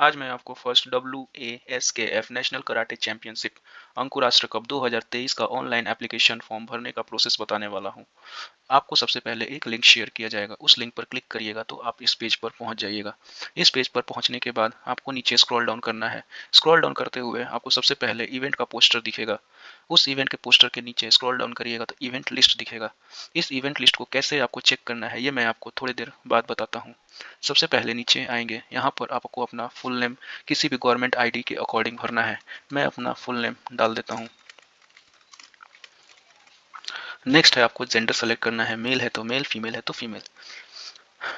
आज मैं आपको first WASKF national karate championship Ankurashtra cup 2023 का ऑनलाइन एप्लीकेशन फॉर्म भरने का प्रोसेस बताने वाला हूं। आपको सबसे पहले एक लिंक शेयर किया जाएगा, उस लिंक पर क्लिक करिएगा तो आप इस पेज पर पहुंच जाइएगा। इस पेज पर पहुंचने के बाद आपको नीचे स्क्रॉल डाउन करना है। स्क्रॉल डाउन करते हुए आपको सबसे पहले इवेंट का पोस्टर दिखेगा। उस इवेंट के पोस्टर के नीचे स्क्रॉल डाउन करिएगा तो इवेंट लिस्ट दिखेगा। इस इवेंट लिस्ट को कैसे आपको चेक करना है ये मैं आपको थोड़ी देर बाद बताता हूँ। सबसे पहले नीचे आएंगे, यहाँ पर आपको अपना फुल नेम किसी भी गवर्नमेंट आईडी के अकॉर्डिंग भरना है। मैं अपना फुल नेम डाल देता हूँ। नेक्स्ट है आपको जेंडर सेलेक्ट करना है, मेल है तो मेल, फीमेल है तो फीमेल।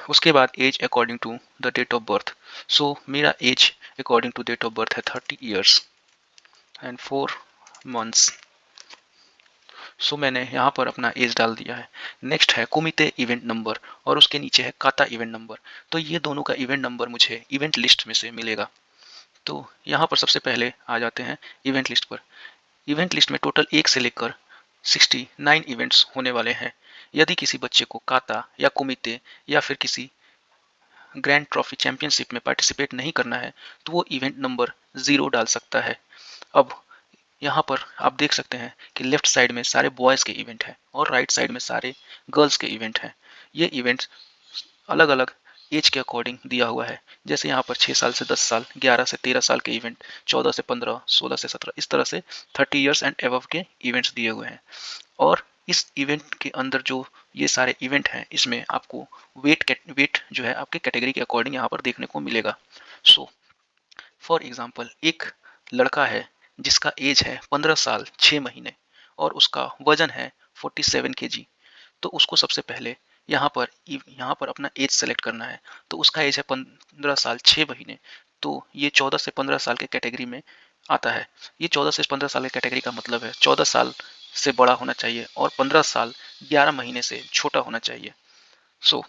उसके बाद age according to the date of birth. So मेरा age according to date of birth है 30 ईयर्स एंड 4 मंथ्स। सो मैंने यहाँ पर अपना एज डाल दिया है। नेक्स्ट है कुमिते इवेंट नंबर और उसके नीचे है काता इवेंट नंबर। तो ये दोनों का इवेंट नंबर मुझे इवेंट लिस्ट में से मिलेगा। तो यहाँ पर सबसे पहले आ जाते हैं इवेंट लिस्ट पर। इवेंट लिस्ट में टोटल 1 से लेकर 69 इवेंट्स होने वाले हैं। यदि किसी बच्चे को काता या कुमिते या फिर किसी ग्रैंड ट्रॉफी चैंपियनशिप में पार्टिसिपेट नहीं करना है तो वो इवेंट नंबर 0 डाल सकता है। अब यहाँ पर आप देख सकते हैं कि लेफ्ट साइड में सारे बॉयज़ के इवेंट हैं और राइट साइड में सारे गर्ल्स के इवेंट हैं। ये इवेंट्स अलग अलग एज के अकॉर्डिंग दिया हुआ है। जैसे यहाँ पर 6 साल से 10 साल, 11 से 13 साल के इवेंट, 14 से 15, 16 से 17, इस तरह से 30 इयर्स एंड एबव के इवेंट्स दिए हुए हैं। और इस इवेंट के अंदर जो ये सारे इवेंट हैं इसमें आपको वेट जो है आपके कैटेगरी के अकॉर्डिंग यहाँ पर देखने को मिलेगा। सो फॉर एग्जाम्पल एक लड़का है जिसका एज है 15 साल 6 महीने और उसका वजन है 47 kg। तो उसको सबसे पहले यहाँ पर अपना एज सेलेक्ट करना है। तो उसका एज है 15 साल 6 महीने। तो ये 14 से 15 साल के कैटेगरी में आता है। ये 14 से 15 साल के कैटेगरी का मतलब है 14 साल से बड़ा होना चाहिए और 15 साल 11 महीने से छोटा होना चाहिए। सो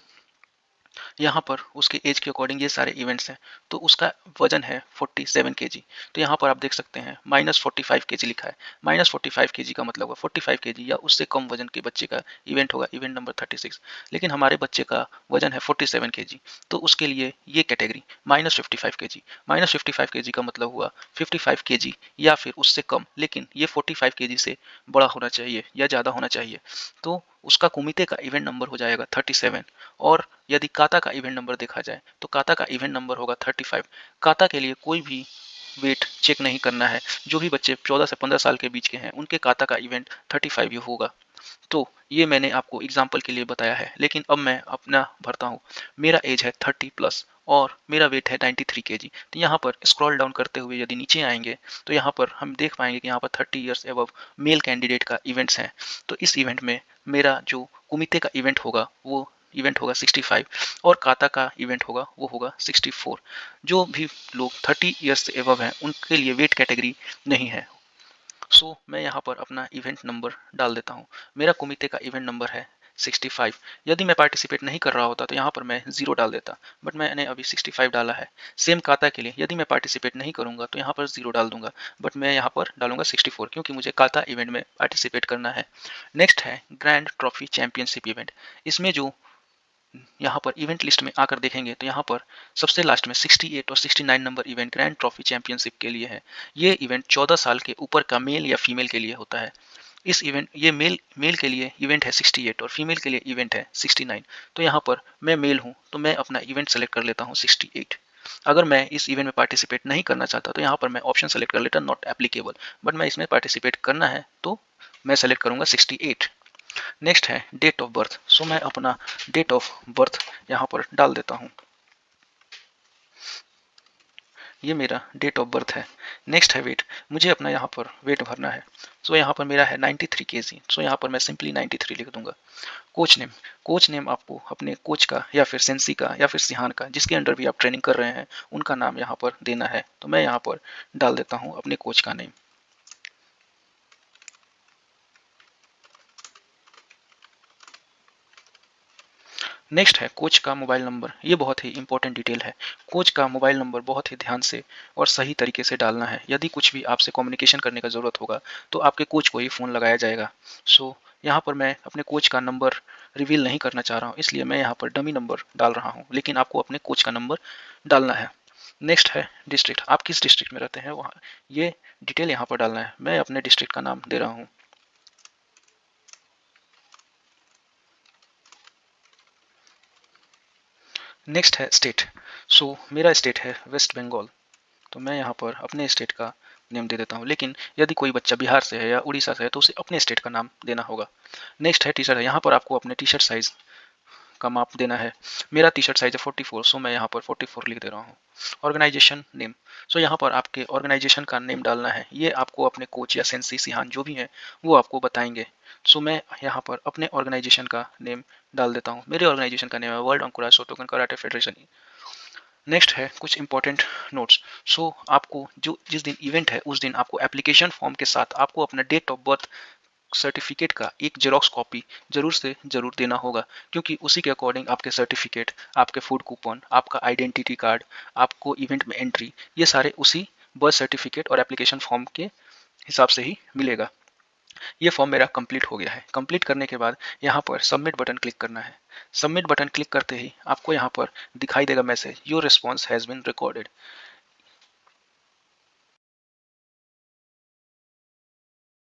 यहाँ पर उसके एज के अकॉर्डिंग ये सारे इवेंट्स हैं। तो उसका वजन है 47 kg। तो यहाँ पर आप देख सकते हैं -45 kg लिखा है। -45 kg का मतलब है 45 kg या उससे कम वजन के बच्चे का इवेंट होगा, इवेंट नंबर 36। लेकिन हमारे बच्चे का वजन है 47 kg, तो उसके लिए ये कैटेगरी -55 kg। -55 kg का मतलब हुआ 55 kg या फिर उससे कम, लेकिन ये 45 kg से बड़ा होना चाहिए या ज़्यादा होना चाहिए। तो उसका कुमिते का इवेंट नंबर हो जाएगा 37। और यदि काता का इवेंट नंबर देखा जाए तो काता का इवेंट नंबर होगा 35। काता के लिए कोई भी वेट चेक नहीं करना है। जो भी बच्चे 14 से 15 साल के बीच के हैं उनके काता का इवेंट 35 ही होगा। तो ये मैंने आपको एग्जाम्पल के लिए बताया है, लेकिन अब मैं अपना भरता हूँ। मेरा एज है 30 प्लस और मेरा वेट है 93 kg। तो यहाँ पर स्क्रॉल डाउन करते हुए यदि नीचे आएंगे तो यहाँ पर हम देख पाएंगे कि यहाँ पर 30 ईयर्स एबव मेल कैंडिडेट का इवेंट्स हैं। तो इस इवेंट में मेरा जो कुमिते का इवेंट होगा वो इवेंट होगा 65 और काता का इवेंट होगा वो होगा 64। जो भी लोग 30 ईयर्स से एबव हैं उनके लिए वेट कैटेगरी नहीं है। सो मैं यहाँ पर अपना इवेंट नंबर डाल देता हूँ। मेरा कुमिते का इवेंट नंबर है 65। यदि मैं पार्टिसिपेट नहीं कर रहा होता तो यहाँ पर मैं 0 डाल देता, बट मैंने अभी 65 डाला है। सेम काता के लिए यदि मैं पार्टिसिपेट नहीं करूँगा तो यहाँ पर 0 डाल दूंगा, बट मैं यहाँ पर डालूंगा 64 क्योंकि मुझे काता इवेंट में पार्टिसिपेट करना है। नेक्स्ट है ग्रैंड ट्रॉफी चैंपियनशिप इवेंट। इसमें जो यहाँ पर इवेंट लिस्ट में आकर देखेंगे तो यहाँ पर सबसे लास्ट में 68 और 69 number event grand trophy championship के लिए है। ये इवेंट 14 साल के ऊपर का मेल या फीमेल के लिए होता है। इस इवेंट ये मेल के लिए इवेंट है 68 और फीमेल के लिए इवेंट है 69। तो यहाँ पर मैं मेल हूँ तो मैं अपना इवेंट सेलेक्ट कर लेता हूँ 68। अगर मैं इस इवेंट में पार्टिसिपेट नहीं करना चाहता तो यहाँ पर मैं ऑप्शन सेलेक्ट कर लेता नॉट एप्लीकेबल, बट मैं इसमें पार्टिसिपेट करना है तो मैं सेलेक्ट करूँगा 68। नेक्स्ट है डेट ऑफ बर्थ। सो मैं अपना डेट ऑफ बर्थ यहाँ पर डाल देता हूँ। ये मेरा डेट ऑफ बर्थ है। नेक्स्ट है वेट। मुझे अपना यहाँ पर वेट भरना है। सो यहाँ पर मेरा है 93 kg। सो यहाँ पर मैं सिंपली 93 लिख दूंगा। Coach name. कोच नेम आपको अपने कोच का या फिर सेंसी का या फिर सिहान का, जिसके अंडर भी आप ट्रेनिंग कर रहे हैं, उनका नाम यहाँ पर देना है। तो मैं यहाँ पर डाल देता हूँ अपने कोच का नेम। नेक्स्ट है कोच का मोबाइल नंबर। ये बहुत ही इंपॉर्टेंट डिटेल है। कोच का मोबाइल नंबर बहुत ही ध्यान से और सही तरीके से डालना है। यदि कुछ भी आपसे कम्युनिकेशन करने का ज़रूरत होगा तो आपके कोच को ही फ़ोन लगाया जाएगा। सो यहाँ पर मैं अपने कोच का नंबर रिवील नहीं करना चाह रहा हूँ, इसलिए मैं यहाँ पर डमी नंबर डाल रहा हूँ, लेकिन आपको अपने कोच का नंबर डालना है। नेक्स्ट है डिस्ट्रिक्ट, आप किस डिस्ट्रिक्ट में रहते हैं वहाँ ये डिटेल यहाँ पर डालना है। मैं अपने डिस्ट्रिक्ट का नाम दे रहा हूँ। नेक्स्ट है स्टेट, सो मेरा स्टेट है वेस्ट बंगाल, तो मैं यहाँ पर अपने स्टेट का नेम दे देता हूँ। लेकिन यदि कोई बच्चा बिहार से है या उड़ीसा से है तो उसे अपने स्टेट का नाम देना होगा। नेक्स्ट है टी शर्ट, यहाँ पर आपको अपने टी शर्ट साइज का माप देना है। मेरा टी शर्ट साइज है 44, सो मैं यहाँ पर 44 लिख दे रहा हूँ। ऑर्गेनाइजेशन नेम, सो यहाँ पर आपके ऑर्गेनाइजेशन का नेम डालना है। ये आपको अपने कोच या सेंसी सिहान जो भी हैं वो आपको बताएंगे। सो मैं यहाँ पर अपने ऑर्गेनाइजेशन का नेम डाल देता हूँ। मेरे ऑर्गेनाइजेशन का नेम है world अंकुरा Shotokan karate federation. Next है कुछ इंपॉर्टेंट नोट्स। सो आपको जो जिस दिन इवेंट है उस दिन आपको एप्लीकेशन फॉर्म के साथ आपको अपना डेट ऑफ बर्थ सर्टिफिकेट का एक जेरोक्स कॉपी जरूर से जरूर देना होगा, क्योंकि उसी के अकॉर्डिंग आपके सर्टिफिकेट, आपके फूड कूपन, आपका आइडेंटिटी कार्ड, आपको इवेंट में एंट्री, ये सारे उसी बर्थ सर्टिफिकेट और एप्लीकेशन फॉर्म के हिसाब से ही मिलेगा। ये फॉर्म मेरा कंप्लीट हो गया है। कंप्लीट करने के बाद यहाँ पर सबमिट बटन क्लिक करना है। सबमिट बटन क्लिक करते ही आपको यहाँ पर दिखाई देगा message your response has been recorded.